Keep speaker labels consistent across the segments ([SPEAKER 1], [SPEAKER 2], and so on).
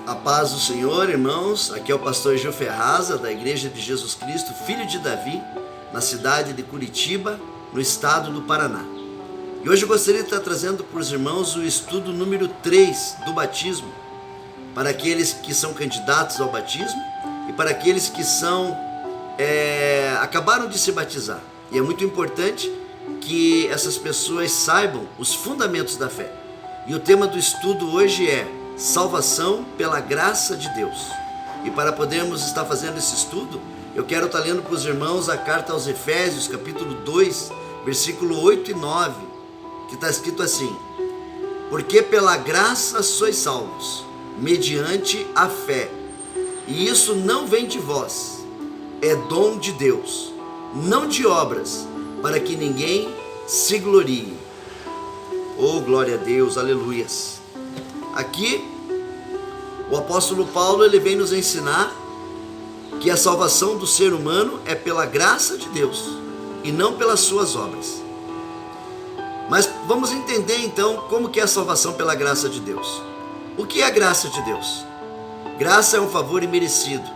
[SPEAKER 1] A paz do Senhor, irmãos. Aqui é o pastor Gil Ferraza, da Igreja de Jesus Cristo, Filho de Davi, na cidade de Curitiba, no estado do Paraná. E hoje eu gostaria de estar trazendo para os irmãos o estudo número 3 do batismo, para aqueles que são candidatos ao batismo e para aqueles que acabaram de se batizar. E é muito importante que essas pessoas saibam os fundamentos da fé. E o tema do estudo hoje é salvação pela graça de Deus. E para podermos estar fazendo esse estudo, eu quero estar lendo para os irmãos a carta aos Efésios, capítulo 2, versículo 8 e 9, que está escrito assim: porque pela graça sois salvos, mediante a fé, e isso não vem de vós, é dom de Deus, não de obras, para que ninguém se glorie. Oh, glória a Deus, aleluias. Aqui, o apóstolo Paulo ele vem nos ensinar que a salvação do ser humano é pela graça de Deus e não pelas suas obras. Mas vamos entender então como que é a salvação pela graça de Deus. O que é a graça de Deus? Graça é um favor imerecido,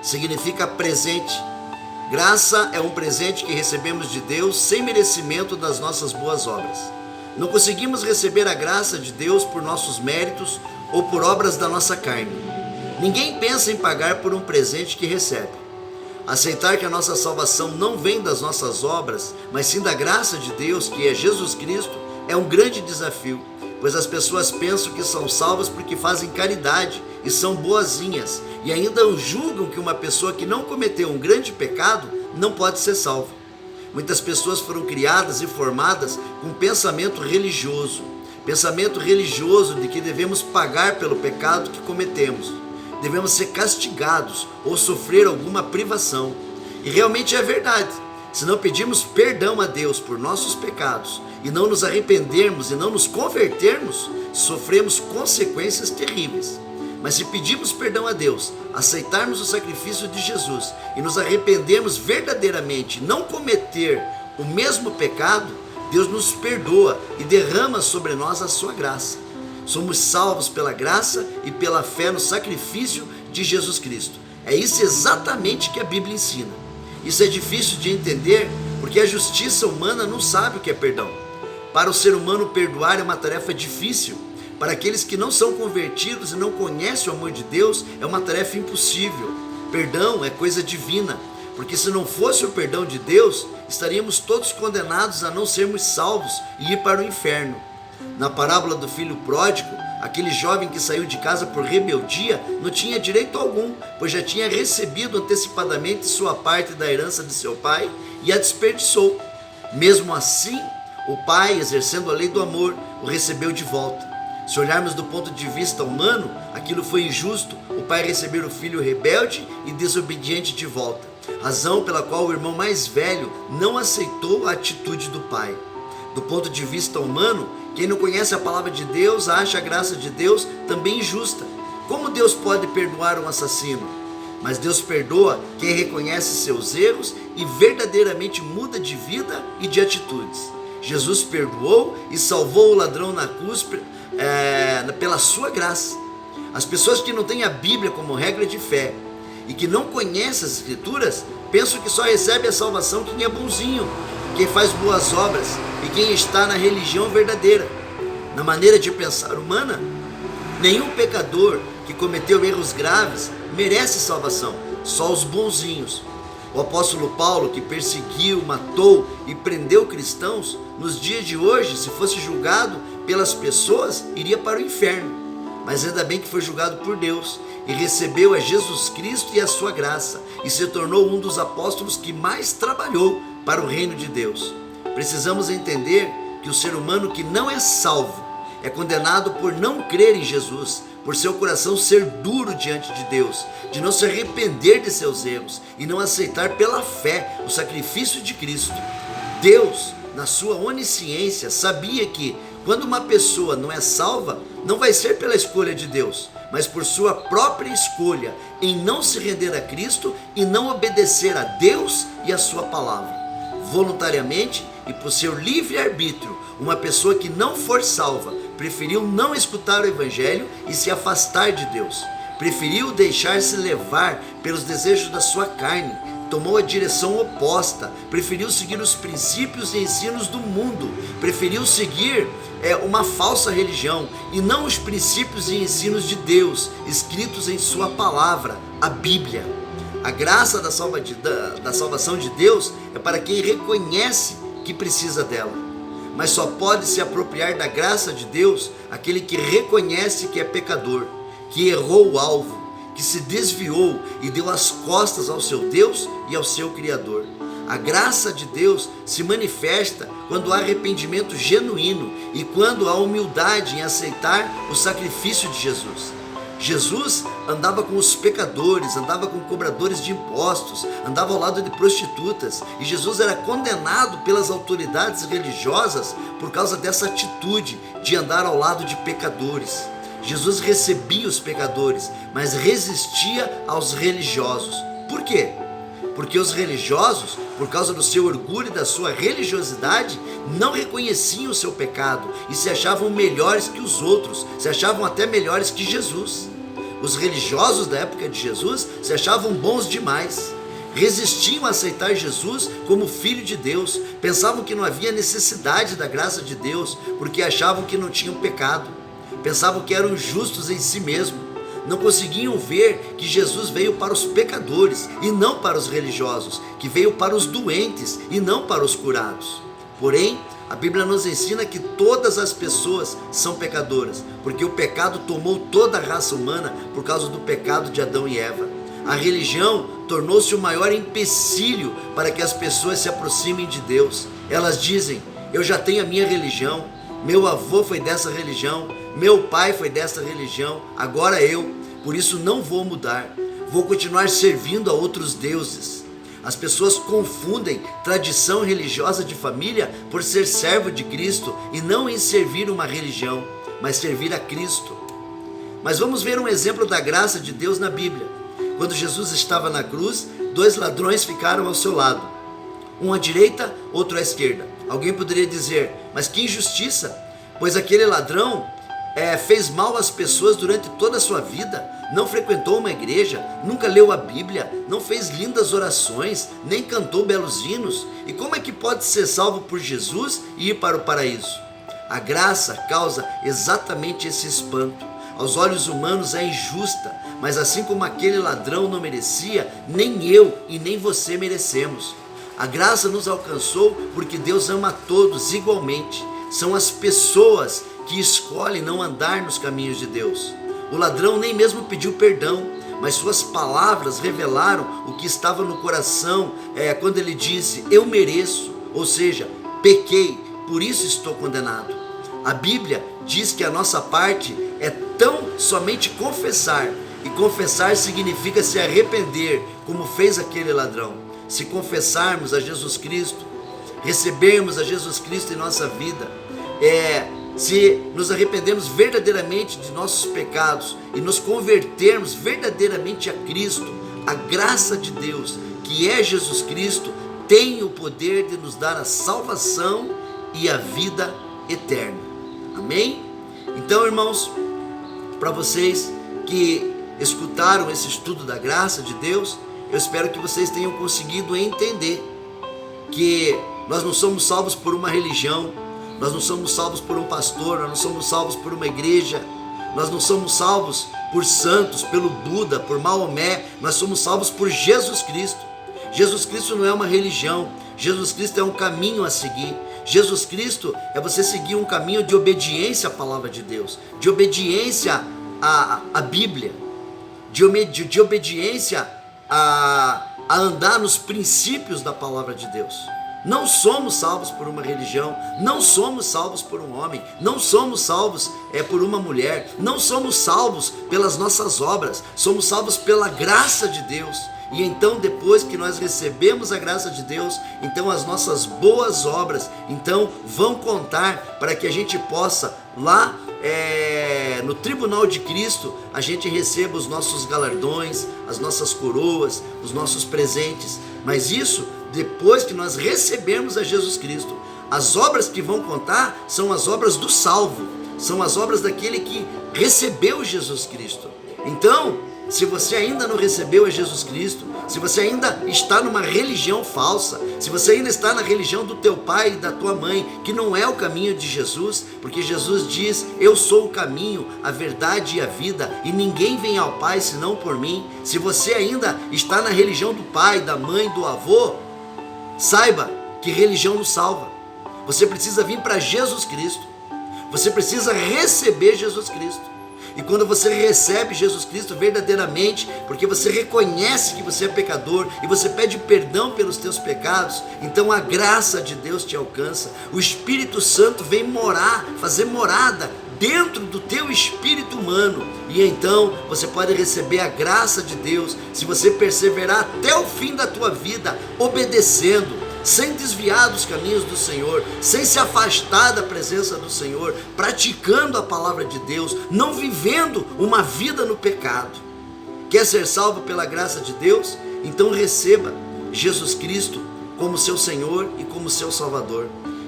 [SPEAKER 1] significa presente. Graça é um presente que recebemos de Deus sem merecimento das nossas boas obras. Não conseguimos receber a graça de Deus por nossos méritos ou por obras da nossa carne. Ninguém pensa em pagar por um presente que recebe. Aceitar que a nossa salvação não vem das nossas obras, mas sim da graça de Deus, que é Jesus Cristo, é um grande desafio, pois as pessoas pensam que são salvas porque fazem caridade e são boazinhas, e ainda julgam que uma pessoa que não cometeu um grande pecado não pode ser salva. Muitas pessoas foram criadas e formadas com pensamento religioso de que devemos pagar pelo pecado que cometemos, devemos ser castigados ou sofrer alguma privação. E realmente é verdade. Se não pedirmos perdão a Deus por nossos pecados e não nos arrependermos e não nos convertermos, sofremos consequências terríveis. Mas se pedirmos perdão a Deus, aceitarmos o sacrifício de Jesus e nos arrependermos verdadeiramente, não cometer o mesmo pecado, Deus nos perdoa e derrama sobre nós a sua graça. Somos salvos pela graça e pela fé no sacrifício de Jesus Cristo. É isso exatamente que a Bíblia ensina. Isso é difícil de entender porque a justiça humana não sabe o que é perdão. Para o ser humano, perdoar é uma tarefa difícil. Para aqueles que não são convertidos e não conhecem o amor de Deus, é uma tarefa impossível. Perdão é coisa divina, porque se não fosse o perdão de Deus, estaríamos todos condenados a não sermos salvos e ir para o inferno. Na parábola do filho pródigo, aquele jovem que saiu de casa por rebeldia não tinha direito algum, pois já tinha recebido antecipadamente sua parte da herança de seu pai e a desperdiçou. Mesmo assim, o pai, exercendo a lei do amor, o recebeu de volta. Se olharmos do ponto de vista humano, aquilo foi injusto, o pai receber o filho rebelde e desobediente de volta, razão pela qual o irmão mais velho não aceitou a atitude do pai. Do ponto de vista humano, quem não conhece a palavra de Deus acha a graça de Deus também injusta. Como Deus pode perdoar um assassino? Mas Deus perdoa quem reconhece seus erros e verdadeiramente muda de vida e de atitudes. Jesus perdoou e salvou o ladrão na cruz pela sua graça. As pessoas que não têm a Bíblia como regra de fé e que não conhecem as Escrituras pensam que só recebe a salvação quem é bonzinho, quem faz boas obras e quem está na religião verdadeira. Na maneira de pensar humana, nenhum pecador que cometeu erros graves merece salvação, só os bonzinhos. O apóstolo Paulo, que perseguiu, matou e prendeu cristãos, nos dias de hoje, se fosse julgado pelas pessoas, iria para o inferno. Mas ainda bem que foi julgado por Deus e recebeu a Jesus Cristo e a sua graça e se tornou um dos apóstolos que mais trabalhou para o reino de Deus. Precisamos entender que o ser humano que não é salvo é condenado por não crer em Jesus, por seu coração ser duro diante de Deus, de não se arrepender de seus erros e não aceitar pela fé o sacrifício de Cristo. Deus, na sua onisciência, sabia que quando uma pessoa não é salva, não vai ser pela escolha de Deus, mas por sua própria escolha em não se render a Cristo e não obedecer a Deus e a sua palavra. Voluntariamente e por seu livre-arbítrio, uma pessoa que não for salva preferiu não escutar o Evangelho e se afastar de Deus. preferiu deixar-se levar pelos desejos da sua carne, tomou a direção oposta, preferiu seguir os princípios e ensinos do mundo, preferiu seguir uma falsa religião e não os princípios e ensinos de Deus, escritos em sua palavra, a Bíblia. A graça da salvação de Deus é para quem reconhece que precisa dela, mas só pode se apropriar da graça de Deus aquele que reconhece que é pecador, que errou o alvo, que se desviou e deu as costas ao seu Deus e ao seu Criador. A graça de Deus se manifesta quando há arrependimento genuíno e quando há humildade em aceitar o sacrifício de Jesus. Jesus andava com os pecadores, andava com cobradores de impostos, andava ao lado de prostitutas, e Jesus era condenado pelas autoridades religiosas por causa dessa atitude de andar ao lado de pecadores. Jesus recebia os pecadores, mas resistia aos religiosos. Por quê? Porque os religiosos, por causa do seu orgulho e da sua religiosidade, não reconheciam o seu pecado e se achavam melhores que os outros, se achavam até melhores que Jesus. Os religiosos da época de Jesus se achavam bons demais, resistiam a aceitar Jesus como Filho de Deus, pensavam que não havia necessidade da graça de Deus, porque achavam que não tinham pecado, pensavam que eram justos em si mesmos, não conseguiam ver que Jesus veio para os pecadores e não para os religiosos, que veio para os doentes e não para os curados. Porém, a Bíblia nos ensina que todas as pessoas são pecadoras, porque o pecado tomou toda a raça humana por causa do pecado de Adão e Eva. A religião tornou-se o maior empecilho para que as pessoas se aproximem de Deus. Elas dizem: eu já tenho a minha religião, meu avô foi dessa religião, meu pai foi dessa religião, agora por isso não vou mudar, vou continuar servindo a outros deuses. As pessoas confundem tradição religiosa de família por ser servo de Cristo e não em servir uma religião, mas servir a Cristo. Mas vamos ver um exemplo da graça de Deus na Bíblia. Quando Jesus estava na cruz, 2 ladrões ficaram ao seu lado, um à direita, outro à esquerda. Alguém poderia dizer: mas que injustiça, pois aquele ladrão fez mal às pessoas durante toda a sua vida, não frequentou uma igreja, nunca leu a Bíblia, não fez lindas orações, nem cantou belos hinos, e como é que pode ser salvo por Jesus e ir para o paraíso? A graça causa exatamente esse espanto. Aos olhos humanos é injusta, mas assim como aquele ladrão não merecia, nem eu e nem você merecemos. A graça nos alcançou porque Deus ama a todos igualmente. São as pessoas que escolhem não andar nos caminhos de Deus. O ladrão nem mesmo pediu perdão, mas suas palavras revelaram o que estava no coração quando ele disse: eu mereço, ou seja, pequei, por isso estou condenado. A Bíblia diz que a nossa parte é tão somente confessar, e confessar significa se arrepender, como fez aquele ladrão. Se confessarmos a Jesus Cristo, recebermos a Jesus Cristo em nossa vida, se nos arrependermos verdadeiramente de nossos pecados e nos convertermos verdadeiramente a Cristo, a graça de Deus, que é Jesus Cristo, tem o poder de nos dar a salvação e a vida eterna. Amém? Então, irmãos, para vocês que escutaram esse estudo da graça de Deus, eu espero que vocês tenham conseguido entender que nós não somos salvos por uma religião, nós não somos salvos por um pastor, nós não somos salvos por uma igreja, nós não somos salvos por santos, pelo Buda, por Maomé, nós somos salvos por Jesus Cristo. Jesus Cristo não é uma religião, Jesus Cristo é um caminho a seguir. Jesus Cristo é você seguir um caminho de obediência à palavra de Deus, de obediência à Bíblia, de obediência a andar nos princípios da palavra de Deus. Não somos salvos por uma religião, não somos salvos por um homem, não somos salvos por uma mulher, não somos salvos pelas nossas obras, somos salvos pela graça de Deus. E então, depois que nós recebemos a graça de Deus, então as nossas boas obras então vão contar para que a gente possa lá no tribunal de Cristo, a gente receba os nossos galardões, as nossas coroas, os nossos presentes. Mas isso depois que nós recebemos a Jesus Cristo. As obras que vão contar são as obras do salvo, são as obras daquele que recebeu Jesus Cristo. Então, se você ainda não recebeu a Jesus Cristo, se você ainda está numa religião falsa, se você ainda está na religião do teu pai e da tua mãe, que não é o caminho de Jesus, porque Jesus diz: eu sou o caminho, a verdade e a vida, e ninguém vem ao Pai senão por mim. Se você ainda está na religião do pai, da mãe, do avô, saiba que religião não salva. Você precisa vir para Jesus Cristo. Você precisa receber Jesus Cristo. E quando você recebe Jesus Cristo verdadeiramente, porque você reconhece que você é pecador e você pede perdão pelos teus pecados, então a graça de Deus te alcança. O Espírito Santo vem morar, fazer morada dentro do teu espírito humano. E então você pode receber a graça de Deus se você perseverar até o fim da tua vida, obedecendo, sem desviar dos caminhos do Senhor, sem se afastar da presença do Senhor, praticando a palavra de Deus, não vivendo uma vida no pecado. Quer ser salvo pela graça de Deus? Então receba Jesus Cristo como seu Senhor e como seu Salvador.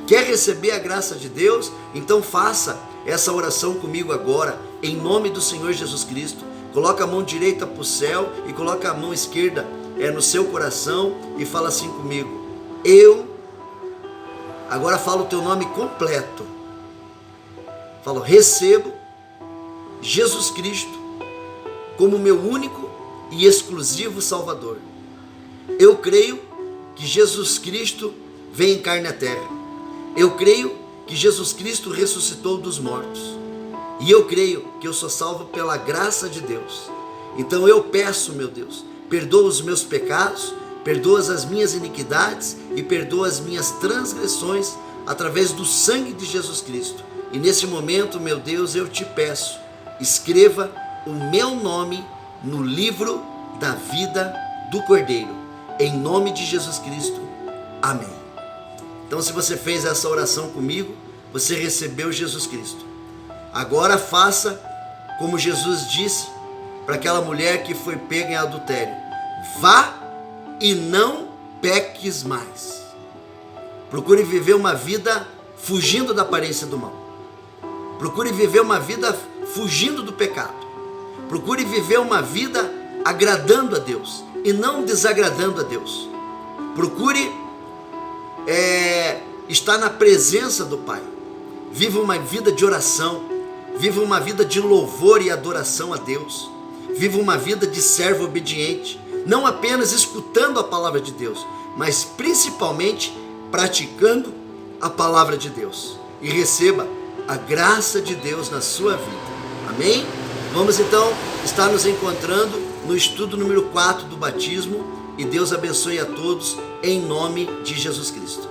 [SPEAKER 1] Quer receber a graça de Deus? Então faça essa oração comigo agora, em nome do Senhor Jesus Cristo. Coloca a mão direita para o céu e coloca a mão esquerda no seu coração e fala assim comigo: agora fala o teu nome completo. Fala: recebo Jesus Cristo como meu único e exclusivo Salvador. Eu creio que Jesus Cristo veio em carne à terra. Eu creio que Jesus Cristo ressuscitou dos mortos. E eu creio que eu sou salvo pela graça de Deus. Então eu peço, meu Deus, perdoa os meus pecados, perdoa as minhas iniquidades e perdoa as minhas transgressões através do sangue de Jesus Cristo. E nesse momento, meu Deus, eu te peço, escreva o meu nome no livro da vida do Cordeiro, em nome de Jesus Cristo. Amém. Então, se você fez essa oração comigo, você recebeu Jesus Cristo. Agora faça como Jesus disse para aquela mulher que foi pega em adultério: vá e não peques mais. Procure viver uma vida fugindo da aparência do mal. Procure viver uma vida fugindo do pecado. Procure viver uma vida agradando a Deus e não desagradando a Deus. Procure estar na presença do Pai. Viva uma vida de oração. Viva uma vida de louvor e adoração a Deus. Viva uma vida de servo obediente. Não apenas escutando a palavra de Deus, mas principalmente praticando a palavra de Deus. E receba a graça de Deus na sua vida. Amém? Vamos então estar nos encontrando no estudo número 4 do batismo. E Deus abençoe a todos em nome de Jesus Cristo.